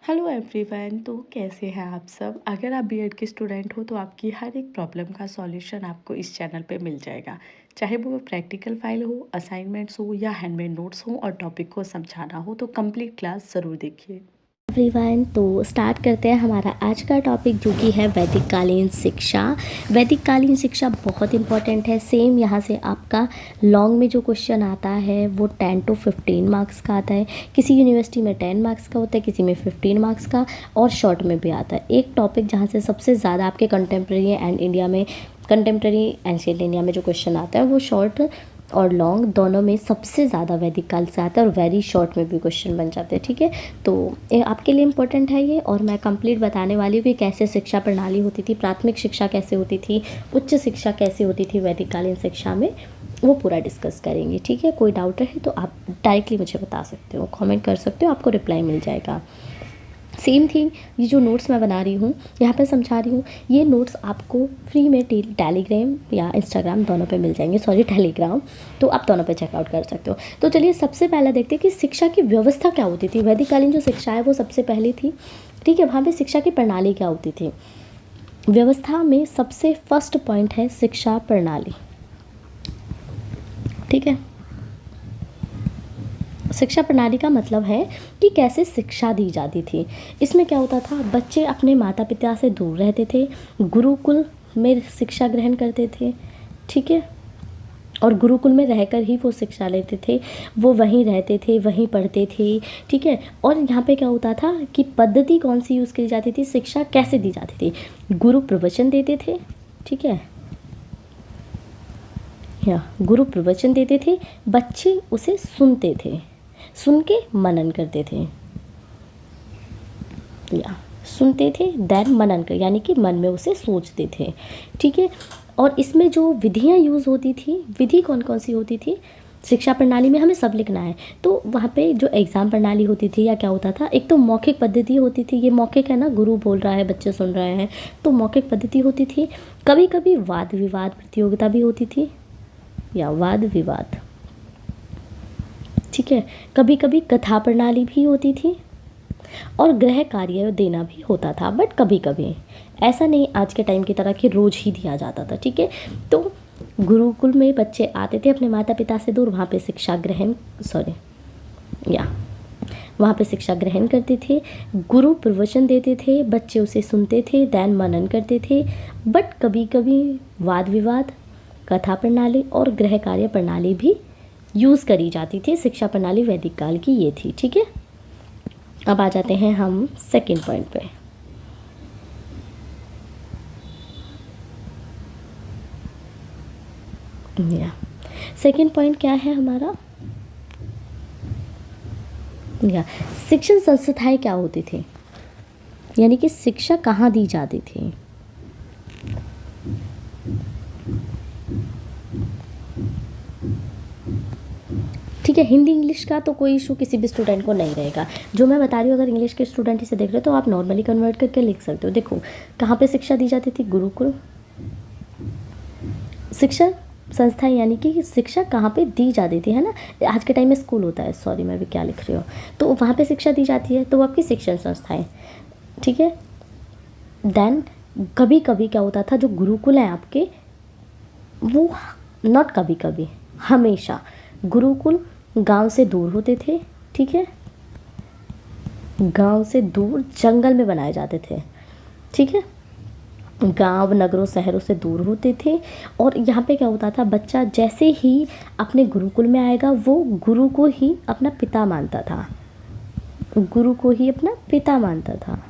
Hello everyone. तो कैसे हैं आप सब। अगर आप बीएड के स्टूडेंट हो तो आपकी हर एक प्रॉब्लम का सॉल्यूशन आपको इस चैनल पे मिल जाएगा। चाहे वो प्रैक्टिकल फाइल हो, असाइनमेंट्स हो या हैंडमेड नोट्स हो और टॉपिक को समझाना हो, तो कंप्लीट क्लास ज़रूर देखिए। एवरीवन, तो स्टार्ट करते हैं हमारा आज का टॉपिक जो कि है वैदिक कालीन शिक्षा। वैदिक कालीन शिक्षा बहुत इंपॉर्टेंट है। सेम यहाँ से आपका लॉन्ग में जो क्वेश्चन आता है वो 10 to 15 मार्क्स का आता है। किसी यूनिवर्सिटी में 10 मार्क्स का होता है, किसी में 15 मार्क्स का, और शॉर्ट में भी आता है। एक टॉपिक जहाँ से सबसे ज़्यादा आपके कंटेम्प्रेरी एंड इंडिया में, कंटेम्प्रेरी एंशिएंट इंडिया में जो क्वेश्चन आता है वो शॉर्ट और लॉन्ग दोनों में सबसे ज़्यादा वैदिक काल से आता है, और वेरी शॉर्ट में भी क्वेश्चन बन जाते हैं। ठीक है, तो आपके लिए इम्पोर्टेंट है ये। और मैं कंप्लीट बताने वाली हूँ कि कैसे शिक्षा प्रणाली होती थी, प्राथमिक शिक्षा कैसे होती थी, उच्च शिक्षा कैसे होती थी वैदिक कालीन शिक्षा में, वो पूरा डिस्कस करेंगे। ठीक है, कोई डाउट है तो आप डायरेक्टली मुझे बता सकते हो, कमेंट कर सकते हो, आपको रिप्लाई मिल जाएगा। सेम थिंग, ये जो नोट्स मैं बना रही हूँ, यहाँ पे समझा रही हूँ, ये नोट्स आपको फ्री में टेलीग्राम या इंस्टाग्राम दोनों पे मिल जाएंगे। सॉरी, टेलीग्राम, तो आप दोनों पे चेकआउट कर सकते हो। तो चलिए सबसे पहले देखते हैं कि शिक्षा की व्यवस्था क्या होती थी। वैदिककालीन जो शिक्षा है वो सबसे पहली थी। ठीक है, वहाँ पे शिक्षा की प्रणाली क्या होती थी। व्यवस्था में सबसे फर्स्ट पॉइंट है शिक्षा प्रणाली। ठीक है, शिक्षा प्रणाली का मतलब है कि कैसे शिक्षा दी जाती थी। इसमें क्या होता था, बच्चे अपने माता पिता से दूर रहते थे, गुरुकुल में शिक्षा ग्रहण करते थे। ठीक है, और गुरुकुल में रहकर ही वो शिक्षा लेते थे, वो वहीं रहते थे, वहीं पढ़ते थे। ठीक है, और यहाँ पे क्या होता था कि पद्धति कौन सी यूज़ की जाती थी, शिक्षा कैसे दी जाती थी। गुरु प्रवचन देते थे। ठीक है, या गुरु प्रवचन देते थे, बच्चे उसे सुनते थे, सुन के मनन करते थे, या सुनते थे देन मनन कर, यानी कि मन में उसे सोचते थे। ठीक है, और इसमें जो विधियाँ यूज़ होती थी, विधि कौन कौन सी होती थी शिक्षा प्रणाली में, हमें सब लिखना है। तो वहाँ पे जो एग्ज़ाम प्रणाली होती थी या क्या होता था, एक तो मौखिक पद्धति होती थी। ये मौखिक है ना, गुरु बोल रहा है, बच्चे सुन रहे हैं, तो मौखिक पद्धति होती थी। कभी कभी वाद विवाद प्रतियोगिता भी होती थी, या वाद विवाद। ठीक है, कभी कभी कथा प्रणाली भी होती थी, और गृह कार्य देना भी होता था, बट कभी कभी, ऐसा नहीं आज के टाइम की तरह कि रोज़ ही दिया जाता था। ठीक है, तो गुरुकुल में बच्चे आते थे अपने माता पिता से दूर, वहाँ पे शिक्षा ग्रहण, सॉरी, या वहाँ पे शिक्षा ग्रहण करते थे, गुरु प्रवचन देते थे, बच्चे उसे सुनते थे, दैन मनन करते थे। बट कभी कभी वाद विवाद, कथा प्रणाली और गृह कार्य प्रणाली भी यूज़ करी जाती थी। शिक्षा प्रणाली वैदिक काल की ये थी। ठीक है, अब आ जाते हैं हम सेकेंड पॉइंट पे। या सेकेंड पॉइंट क्या है हमारा, या शिक्षण संस्थाएं क्या होती थी, यानी कि शिक्षा कहाँ दी जाती थी। ठीक है, हिंदी इंग्लिश का तो कोई इशू किसी भी स्टूडेंट को नहीं रहेगा। जो मैं बता रही हूँ, अगर इंग्लिश के स्टूडेंट इसे देख रहे हो तो आप नॉर्मली कन्वर्ट करके लिख सकते हो। देखो, कहाँ पे शिक्षा दी जाती थी, गुरुकुल। शिक्षा संस्थाएं यानी कि शिक्षा कहाँ पे दी जाती थी, है ना। आज के टाइम में स्कूल होता है, सॉरी मैं भी क्या लिख रही हूँ, तो वहाँ पे शिक्षा दी जाती है, तो वो आपकी शिक्षण संस्थाएं। ठीक है, देन कभी कभी क्या होता था, जो गुरुकुल हैं आपके, वो नॉट कभी कभी, हमेशा गुरुकुल गांव से दूर होते थे। ठीक है, गांव से दूर जंगल में बनाए जाते थे। ठीक है, गांव नगरों शहरों से दूर होते थे। और यहाँ पे क्या होता था, बच्चा जैसे ही अपने गुरुकुल में आएगा वो गुरु को ही अपना पिता मानता था, गुरु को ही अपना पिता मानता था।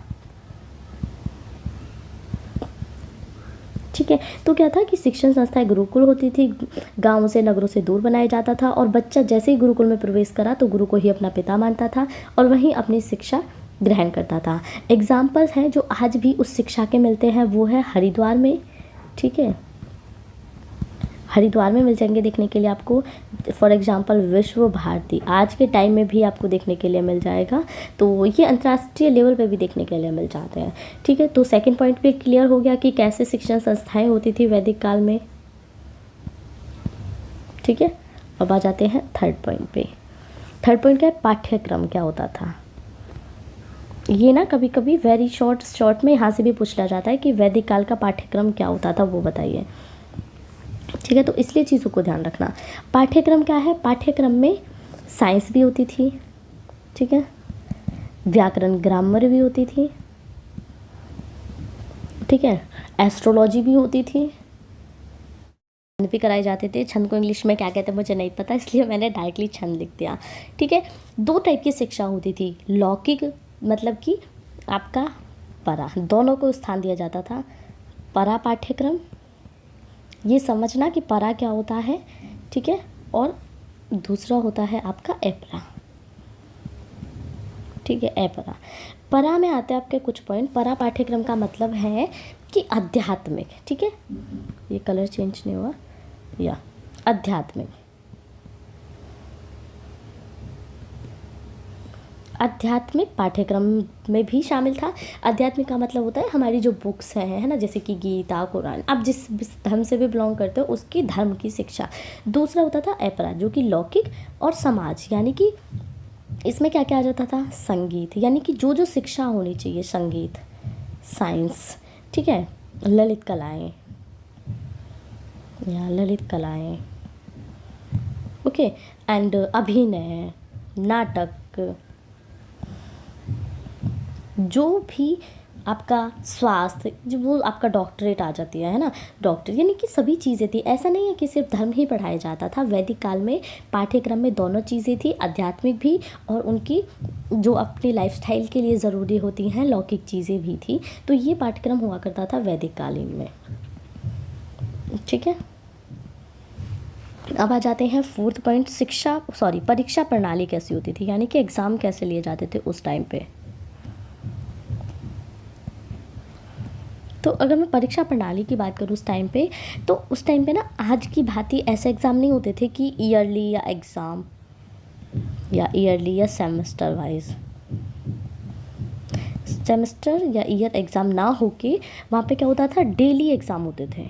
ठीक है, तो क्या था कि शिक्षण संस्थाएं गुरुकुल होती थी, गाँव से नगरों से दूर बनाया जाता था, और बच्चा जैसे ही गुरुकुल में प्रवेश करा तो गुरु को ही अपना पिता मानता था और वहीं अपनी शिक्षा ग्रहण करता था। एग्जाम्पल्स हैं जो आज भी उस शिक्षा के मिलते हैं, वो है हरिद्वार में। ठीक है, हरिद्वार में मिल जाएंगे देखने के लिए आपको। फॉर एग्जांपल विश्व भारती आज के टाइम में भी आपको देखने के लिए मिल जाएगा, तो ये अंतर्राष्ट्रीय लेवल पे भी देखने के लिए मिल जाते हैं। ठीक है, तो सेकंड पॉइंट पे क्लियर हो गया कि कैसे शिक्षण संस्थाएं होती थी वैदिक काल में। ठीक है, अब आ जाते हैं थर्ड पॉइंट पे। थर्ड पॉइंट क्या है, पाठ्यक्रम क्या होता था। ये ना कभी कभी वेरी शॉर्ट में यहाँ से भी पूछ लिया जाता है कि वैदिक काल का पाठ्यक्रम क्या होता था, वो बताइए। ठीक है, तो इसलिए चीज़ों को ध्यान रखना। पाठ्यक्रम क्या है, पाठ्यक्रम में साइंस भी होती थी, ठीक है, व्याकरण ग्रामर भी होती थी, ठीक है, एस्ट्रोलॉजी भी होती थी, छंद भी कराए जाते थे। छंद को इंग्लिश में क्या कहते हैं मुझे नहीं पता, इसलिए मैंने डायरेक्टली छंद लिख दिया। ठीक है, दो टाइप की शिक्षा होती थी, लौकिक मतलब कि आपका परा, दोनों को स्थान दिया जाता था। परा पाठ्यक्रम, ये समझना कि परा क्या होता है, ठीक है, और दूसरा होता है आपका एपरा। ठीक है, एपरा। परा में आते हैं आपके कुछ पॉइंट। परा पाठ्यक्रम का मतलब है कि आध्यात्मिक, ठीक है, ये कलर चेंज नहीं हुआ, या आध्यात्मिक। आध्यात्मिक पाठ्यक्रम में भी शामिल था। आध्यात्मिक का मतलब होता है हमारी जो बुक्स हैं, है ना, जैसे कि गीता, कुरान, आप जिस धर्म से भी बिलोंग करते हो उसकी धर्म की शिक्षा। दूसरा होता था एपरा, जो कि लौकिक और समाज, यानी कि इसमें क्या क्या आ जाता था, संगीत, यानी कि जो जो शिक्षा होनी चाहिए, संगीत, साइंस, ठीक है, ललित कलाएं, या ललित कलाएं, ओके, एंड अभिनय, नाटक, जो भी आपका स्वास्थ्य, जो वो आपका डॉक्टरेट आ जाती है ना, डॉक्टर, यानी कि सभी चीज़ें थी। ऐसा नहीं है कि सिर्फ धर्म ही पढ़ाया जाता था। वैदिक काल में पाठ्यक्रम में दोनों चीज़ें थी, आध्यात्मिक भी और उनकी जो अपनी लाइफस्टाइल के लिए ज़रूरी होती हैं लौकिक चीज़ें भी थी। तो ये पाठ्यक्रम हुआ करता था वैदिक कालीन में। ठीक है, अब आ जाते हैं फोर्थ पॉइंट, परीक्षा प्रणाली कैसी होती थी, यानी कि एग्ज़ाम कैसे लिए जाते थे उस टाइम पे। तो अगर मैं परीक्षा प्रणाली की बात करूँ उस टाइम पे, तो उस टाइम पे ना आज की भांति ऐसे एग्ज़ाम नहीं होते थे कि ईयरली या सेमेस्टर वाइज, सेमेस्टर या ईयर एग्ज़ाम ना होके वहाँ पे क्या होता था, डेली एग्ज़ाम होते थे।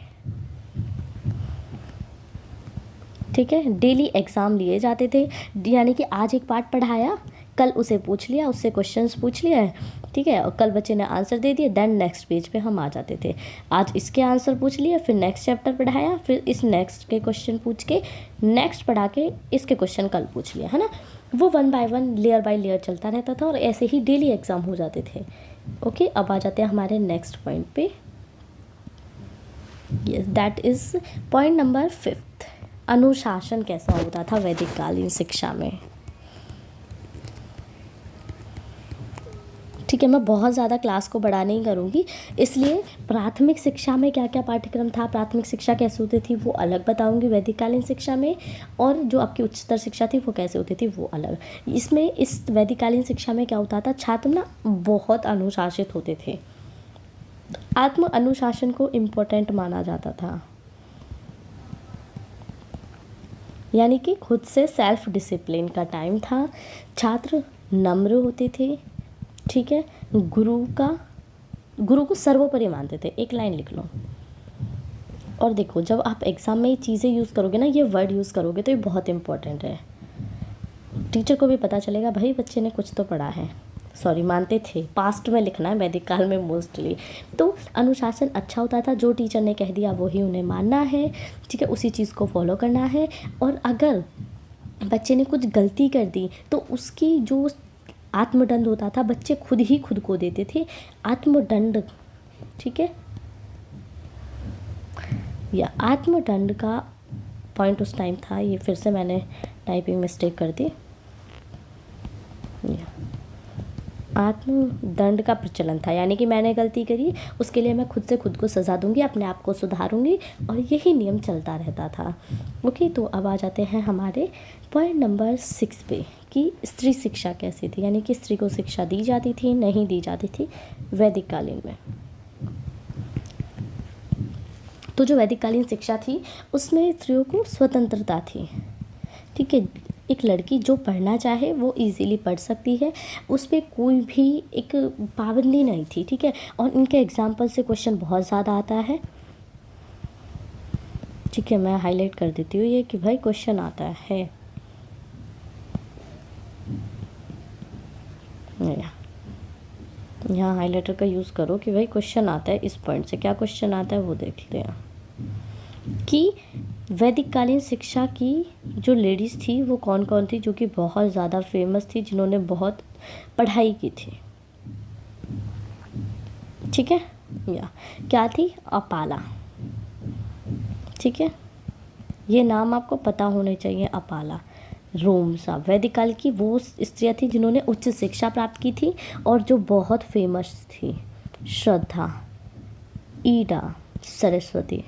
ठीक है, डेली एग्ज़ाम लिए जाते थे, यानी कि आज एक पार्ट पढ़ाया, कल उसे पूछ लिया, उससे क्वेश्चंस पूछ लिया है, ठीक है, और कल बच्चे ने आंसर दे दिए, देन नेक्स्ट पेज पे हम आ जाते थे। आज इसके आंसर पूछ लिए, फिर नेक्स्ट चैप्टर पढ़ाया, फिर इस नेक्स्ट के क्वेश्चन पूछ के नेक्स्ट पढ़ा के इसके क्वेश्चन कल पूछ लिया, है ना। वो 1 बाय 1 लेयर बाय लेयर चलता रहता था और ऐसे ही डेली एग्ज़ाम हो जाते थे। ओके, अब आ जाते हैं हमारे नेक्स्ट पॉइंट पे। Yes, that is point number 5, अनुशासन कैसा होता था वैदिक कालीन शिक्षा में। ठीक है, मैं बहुत ज़्यादा क्लास को बड़ा नहीं करूँगी, इसलिए प्राथमिक शिक्षा में क्या क्या पाठ्यक्रम था, प्राथमिक शिक्षा कैसे होती थी वो अलग बताऊँगी वैदिक कालीन शिक्षा में, और जो आपकी उच्चतर शिक्षा थी वो कैसे होती थी वो अलग। इसमें इस वैदिक कालीन शिक्षा में क्या होता था, छात्र ना बहुत अनुशासित होते थे। आत्म अनुशासन को इम्पोर्टेंट माना जाता था, यानी कि खुद से सेल्फ डिसिप्लिन का टाइम था। छात्र नम्र होते थे, ठीक है, गुरु को सर्वोपरि मानते थे। एक लाइन लिख लो। और देखो, जब आप एग्ज़ाम में ये चीज़ें यूज़ करोगे ना, ये वर्ड यूज़ करोगे, तो ये बहुत इंपॉर्टेंट है। टीचर को भी पता चलेगा भाई बच्चे ने कुछ तो पढ़ा है। सॉरी, मानते थे, पास्ट में लिखना है वैदिक काल में मोस्टली। तो अनुशासन अच्छा होता था, जो टीचर ने कह दिया वही उन्हें मानना है, ठीक है, उसी चीज़ को फॉलो करना है। और अगर बच्चे ने कुछ गलती कर दी तो उसकी जो आत्मदंड होता था, बच्चे खुद ही खुद को देते थे आत्मदंड। ठीक है, या आत्मदंड का पॉइंट उस टाइम था, ये फिर से मैंने टाइपिंग मिस्टेक कर दी, आत्मदंड का प्रचलन था, यानी कि मैंने गलती करी, उसके लिए मैं खुद से खुद को सज़ा दूंगी, अपने आप को सुधारूंगी, और यही नियम चलता रहता था। ओके, तो अब आ जाते हैं हमारे पॉइंट नंबर 6 पे कि स्त्री शिक्षा कैसी थी, यानी कि स्त्री को शिक्षा दी जाती थी, नहीं दी जाती थी वैदिक कालीन में। तो जो वैदिक कालीन शिक्षा थी उसमें स्त्रियों को स्वतंत्रता थी। ठीक है, एक लड़की जो पढ़ना चाहे वो इजीली पढ़ सकती है, उस पर कोई भी एक पाबंदी नहीं थी। ठीक है, और इनके एग्जाम्पल से क्वेश्चन बहुत ज़्यादा आता है। ठीक है, मैं हाईलाइट कर देती हूँ ये कि भाई क्वेश्चन आता है। यहाँ हाइलाइटर का यूज़ करो कि भाई क्वेश्चन आता है इस पॉइंट से। क्या क्वेश्चन आता है वो देखते हैं कि वैदिक कालीन शिक्षा की जो लेडीज़ थी वो कौन कौन थी जो कि बहुत ज़्यादा फेमस थी, जिन्होंने बहुत पढ़ाई की थी। ठीक है, या क्या थी? अपाला। ठीक है, ये नाम आपको पता होने चाहिए। अपाला रोमसा वैदिक काल की वो स्त्रियाँ थी जिन्होंने उच्च शिक्षा प्राप्त की थी और जो बहुत फेमस थी। श्रद्धा, ईडा, सरस्वती,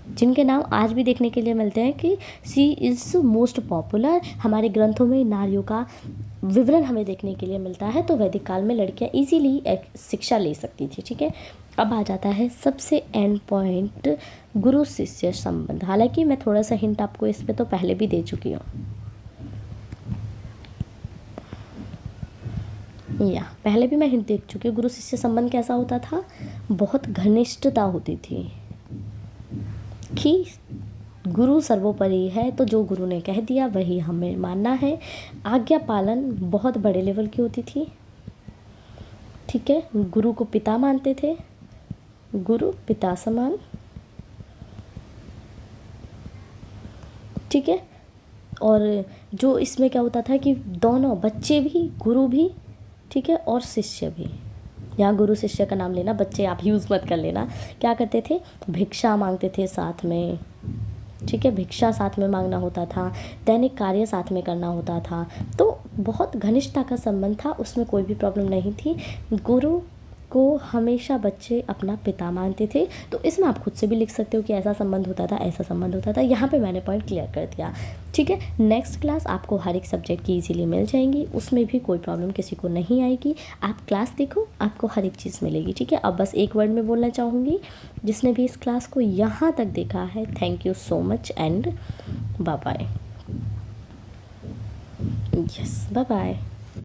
जिनके नाम आज भी देखने के लिए मिलते हैं कि सी इज़ मोस्ट पॉपुलर। हमारे ग्रंथों में नारियों का विवरण हमें देखने के लिए मिलता है। तो वैदिक काल में लड़कियां इजीली शिक्षा ले सकती थी। ठीक है, अब आ जाता है सबसे एंड पॉइंट, गुरु शिष्य संबंध। हालांकि मैं थोड़ा सा हिंट आपको इस पे तो पहले भी दे चुकी हूँ, या पहले भी मैं हिंट दे चुकी हूँ। गुरु शिष्य संबंध कैसा होता था? बहुत घनिष्ठता होती थी कि गुरु सर्वोपरि है, तो जो गुरु ने कह दिया वही हमें मानना है। आज्ञा पालन बहुत बड़े लेवल की होती थी। ठीक है, गुरु को पिता मानते थे, गुरु पिता समान। ठीक है, और जो इसमें क्या होता था कि दोनों बच्चे भी, गुरु भी, ठीक है, और शिष्य भी। यहाँ गुरु शिष्य का नाम लेना बच्चे आप यूज़ मत कर लेना। क्या करते थे? भिक्षा मांगते थे साथ में। ठीक है, भिक्षा साथ में मांगना होता था, दैनिक कार्य साथ में करना होता था। तो बहुत घनिष्ठता का संबंध था, उसमें कोई भी प्रॉब्लम नहीं थी। गुरु को हमेशा बच्चे अपना पिता मानते थे। तो इसमें आप खुद से भी लिख सकते हो कि ऐसा संबंध होता था, ऐसा संबंध होता था। यहाँ पे मैंने पॉइंट क्लियर कर दिया। ठीक है, नेक्स्ट क्लास आपको हर एक सब्जेक्ट की इजीली मिल जाएंगी, उसमें भी कोई प्रॉब्लम किसी को नहीं आएगी। आप क्लास देखो, आपको हर एक चीज़ मिलेगी। ठीक है, अब बस एक वर्ड में बोलना चाहूँगी, जिसने भी इस क्लास को यहाँ तक देखा है, thank you so much and bye bye. Yes, bye bye.